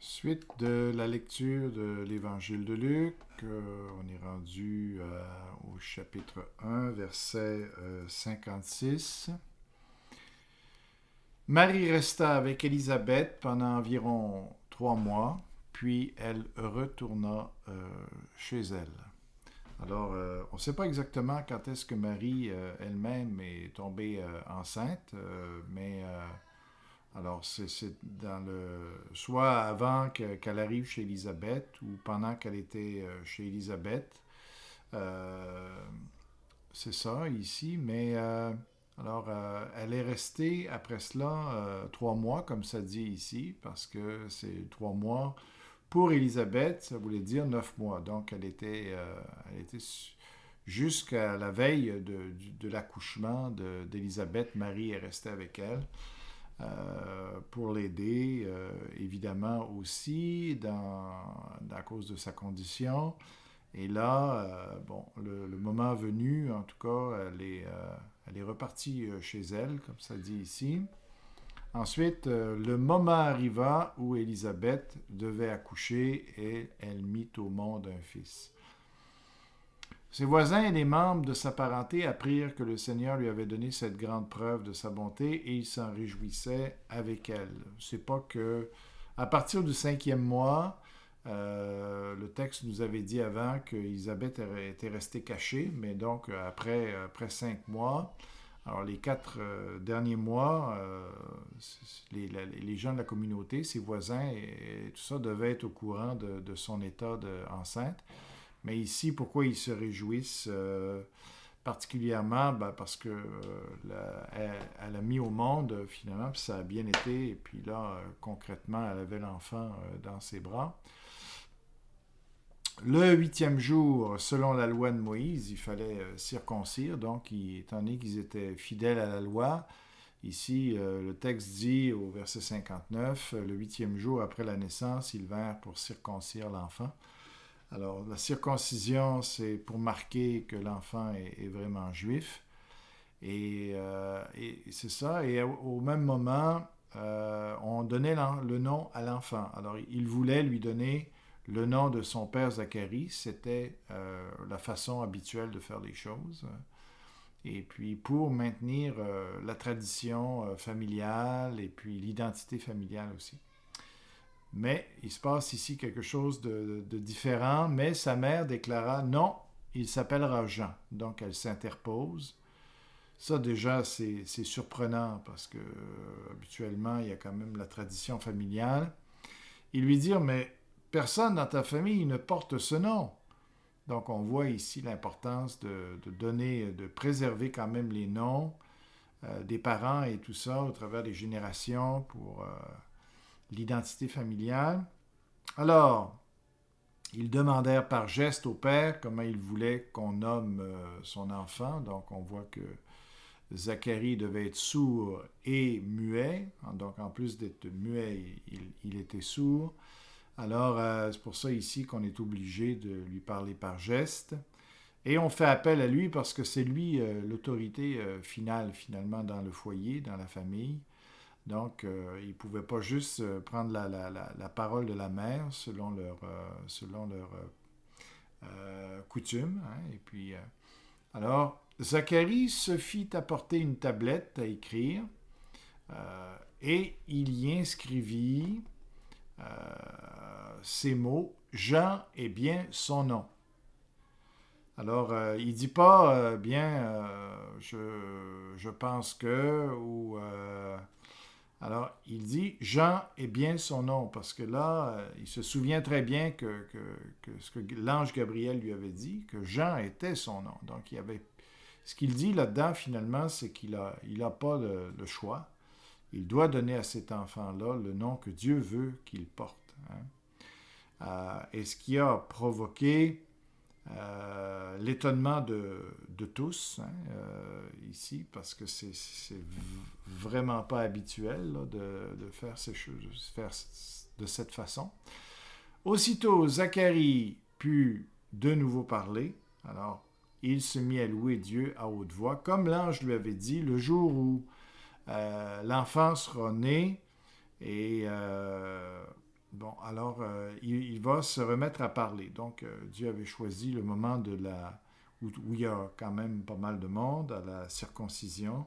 Suite de la lecture de l'Évangile de Luc, on est rendu au chapitre 1, verset 56. Marie resta avec Élisabeth pendant environ 3 mois, puis elle retourna chez elle. Alors, on ne sait pas exactement quand est-ce que Marie elle-même est tombée enceinte, mais alors c'est soit avant qu'elle arrive chez Élisabeth ou pendant qu'elle était chez Élisabeth. Euh, c'est ça ici, mais elle est restée après cela 3 mois, comme ça dit ici, parce que c'est 3 mois. Pour Élisabeth, ça voulait dire 9 mois. Donc, elle était jusqu'à la veille de l'accouchement d'Élisabeth. Marie est restée avec elle pour l'aider, évidemment aussi, à cause de sa condition. Et là, le moment venu, en tout cas, elle est repartie chez elle, comme ça dit ici. Ensuite, le moment arriva où Élisabeth devait accoucher et elle mit au monde un fils. Ses voisins et les membres de sa parenté apprirent que le Seigneur lui avait donné cette grande preuve de sa bonté et ils s'en réjouissaient avec elle. C'est pas que, à partir du 5e mois, le texte nous avait dit avant qu'Élisabeth était restée cachée, mais donc après 5 mois, alors les 4 derniers mois, les gens de la communauté, ses voisins et tout ça devaient être au courant de son état enceinte. Mais ici, pourquoi ils se réjouissent particulièrement? Parce que elle a mis au monde finalement, puis ça a bien été. Et puis là, concrètement, elle avait l'enfant dans ses bras. Le 8e jour, selon la loi de Moïse, il fallait circoncire. Donc, étant donné qu'ils étaient fidèles à la loi, ici, le texte dit au verset 59, le 8e jour après la naissance, ils vinrent pour circoncire l'enfant. Alors, la circoncision, c'est pour marquer que l'enfant est vraiment juif. Et c'est ça. Et au même moment, on donnait le nom à l'enfant. Alors, il voulait lui donner le nom de son père Zacharie. C'était la façon habituelle de faire les choses. Et puis, pour maintenir la tradition familiale et puis l'identité familiale aussi. Mais il se passe ici quelque chose de différent, mais sa mère déclara non, il s'appellera Jean. Donc elle s'interpose. Ça déjà, c'est surprenant parce que habituellement, il y a quand même la tradition familiale. Il lui dit, mais personne dans ta famille ne porte ce nom. Donc on voit ici l'importance de donner, de préserver quand même les noms des parents et tout ça au travers des générations pour l'identité familiale. Alors, ils demandèrent par geste au père comment il voulait qu'on nomme son enfant. Donc, on voit que Zacharie devait être sourd et muet. Donc, en plus d'être muet, il était sourd. Alors, c'est pour ça ici qu'on est obligé de lui parler par geste. Et on fait appel à lui parce que c'est lui l'autorité finale, finalement, dans le foyer, dans la famille. Donc, ils ne pouvaient pas juste prendre la parole de la mère selon leur coutume. Hein. Et puis, alors, Zacharie se fit apporter une tablette à écrire et il y inscrivit ces mots, Jean est bien son nom. Alors, il ne dit pas, je pense que, ou alors, il dit Jean est bien son nom, parce que là, il se souvient très bien que ce que l'ange Gabriel lui avait dit, que Jean était son nom. Donc, ce qu'il dit là-dedans, finalement, c'est qu'il a pas le choix. Il doit donner à cet enfant-là le nom que Dieu veut qu'il porte. Hein. Et ce qui a provoqué l'étonnement de tous ici, parce que c'est vraiment pas habituel là, de faire ces choses, faire de cette façon. Aussitôt, Zacharie put de nouveau parler. Alors, il se mit à louer Dieu à haute voix, comme l'ange lui avait dit, le jour où l'enfant sera né et bon, alors il va se remettre à parler. Donc Dieu avait choisi le moment où il y a quand même pas mal de monde, à la circoncision,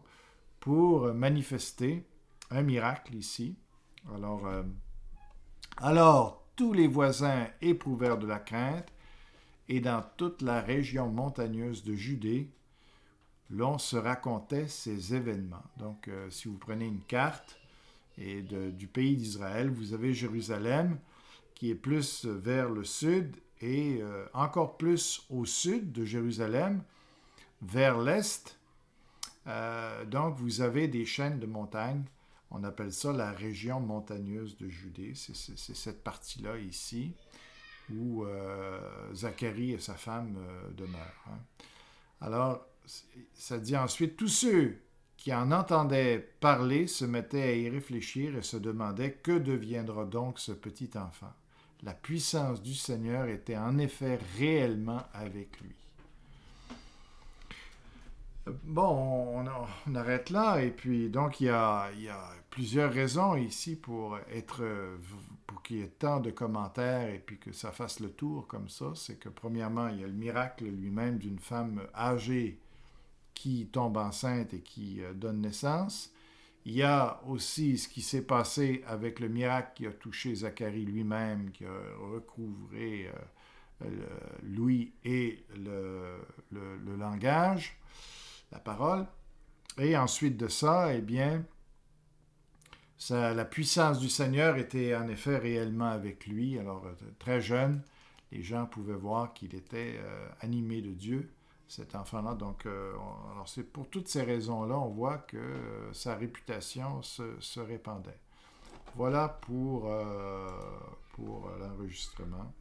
pour manifester un miracle ici. Alors, tous les voisins éprouvèrent de la crainte, et dans toute la région montagneuse de Judée, l'on se racontait ces événements. Donc, si vous prenez une carte du pays d'Israël, vous avez Jérusalem qui est plus vers le sud et encore plus au sud de Jérusalem, vers l'est. Donc, vous avez des chaînes de montagnes. On appelle ça la région montagneuse de Judée. C'est cette partie-là ici où Zacharie et sa femme demeurent. Hein. Alors, ça dit ensuite, tous ceux qui en entendaient parler se mettaient à y réfléchir et se demandaient que deviendra donc ce petit enfant. La puissance du Seigneur était en effet réellement avec lui. Bon, on arrête là, et puis donc il y a plusieurs raisons ici pour qu'il y ait tant de commentaires et puis que ça fasse le tour comme ça. C'est que premièrement, il y a le miracle lui-même d'une femme âgée qui tombe enceinte et qui donne naissance. Il y a aussi ce qui s'est passé avec le miracle qui a touché Zacharie lui-même, qui a recouvré l'ouïe et le langage, la parole. Et ensuite de ça, eh bien, la puissance du Seigneur était en effet réellement avec lui. Alors, très jeune, les gens pouvaient voir qu'il était animé de Dieu, cet enfant-là. Donc, alors c'est pour toutes ces raisons-là, on voit que sa réputation se répandait. Voilà pour l'enregistrement.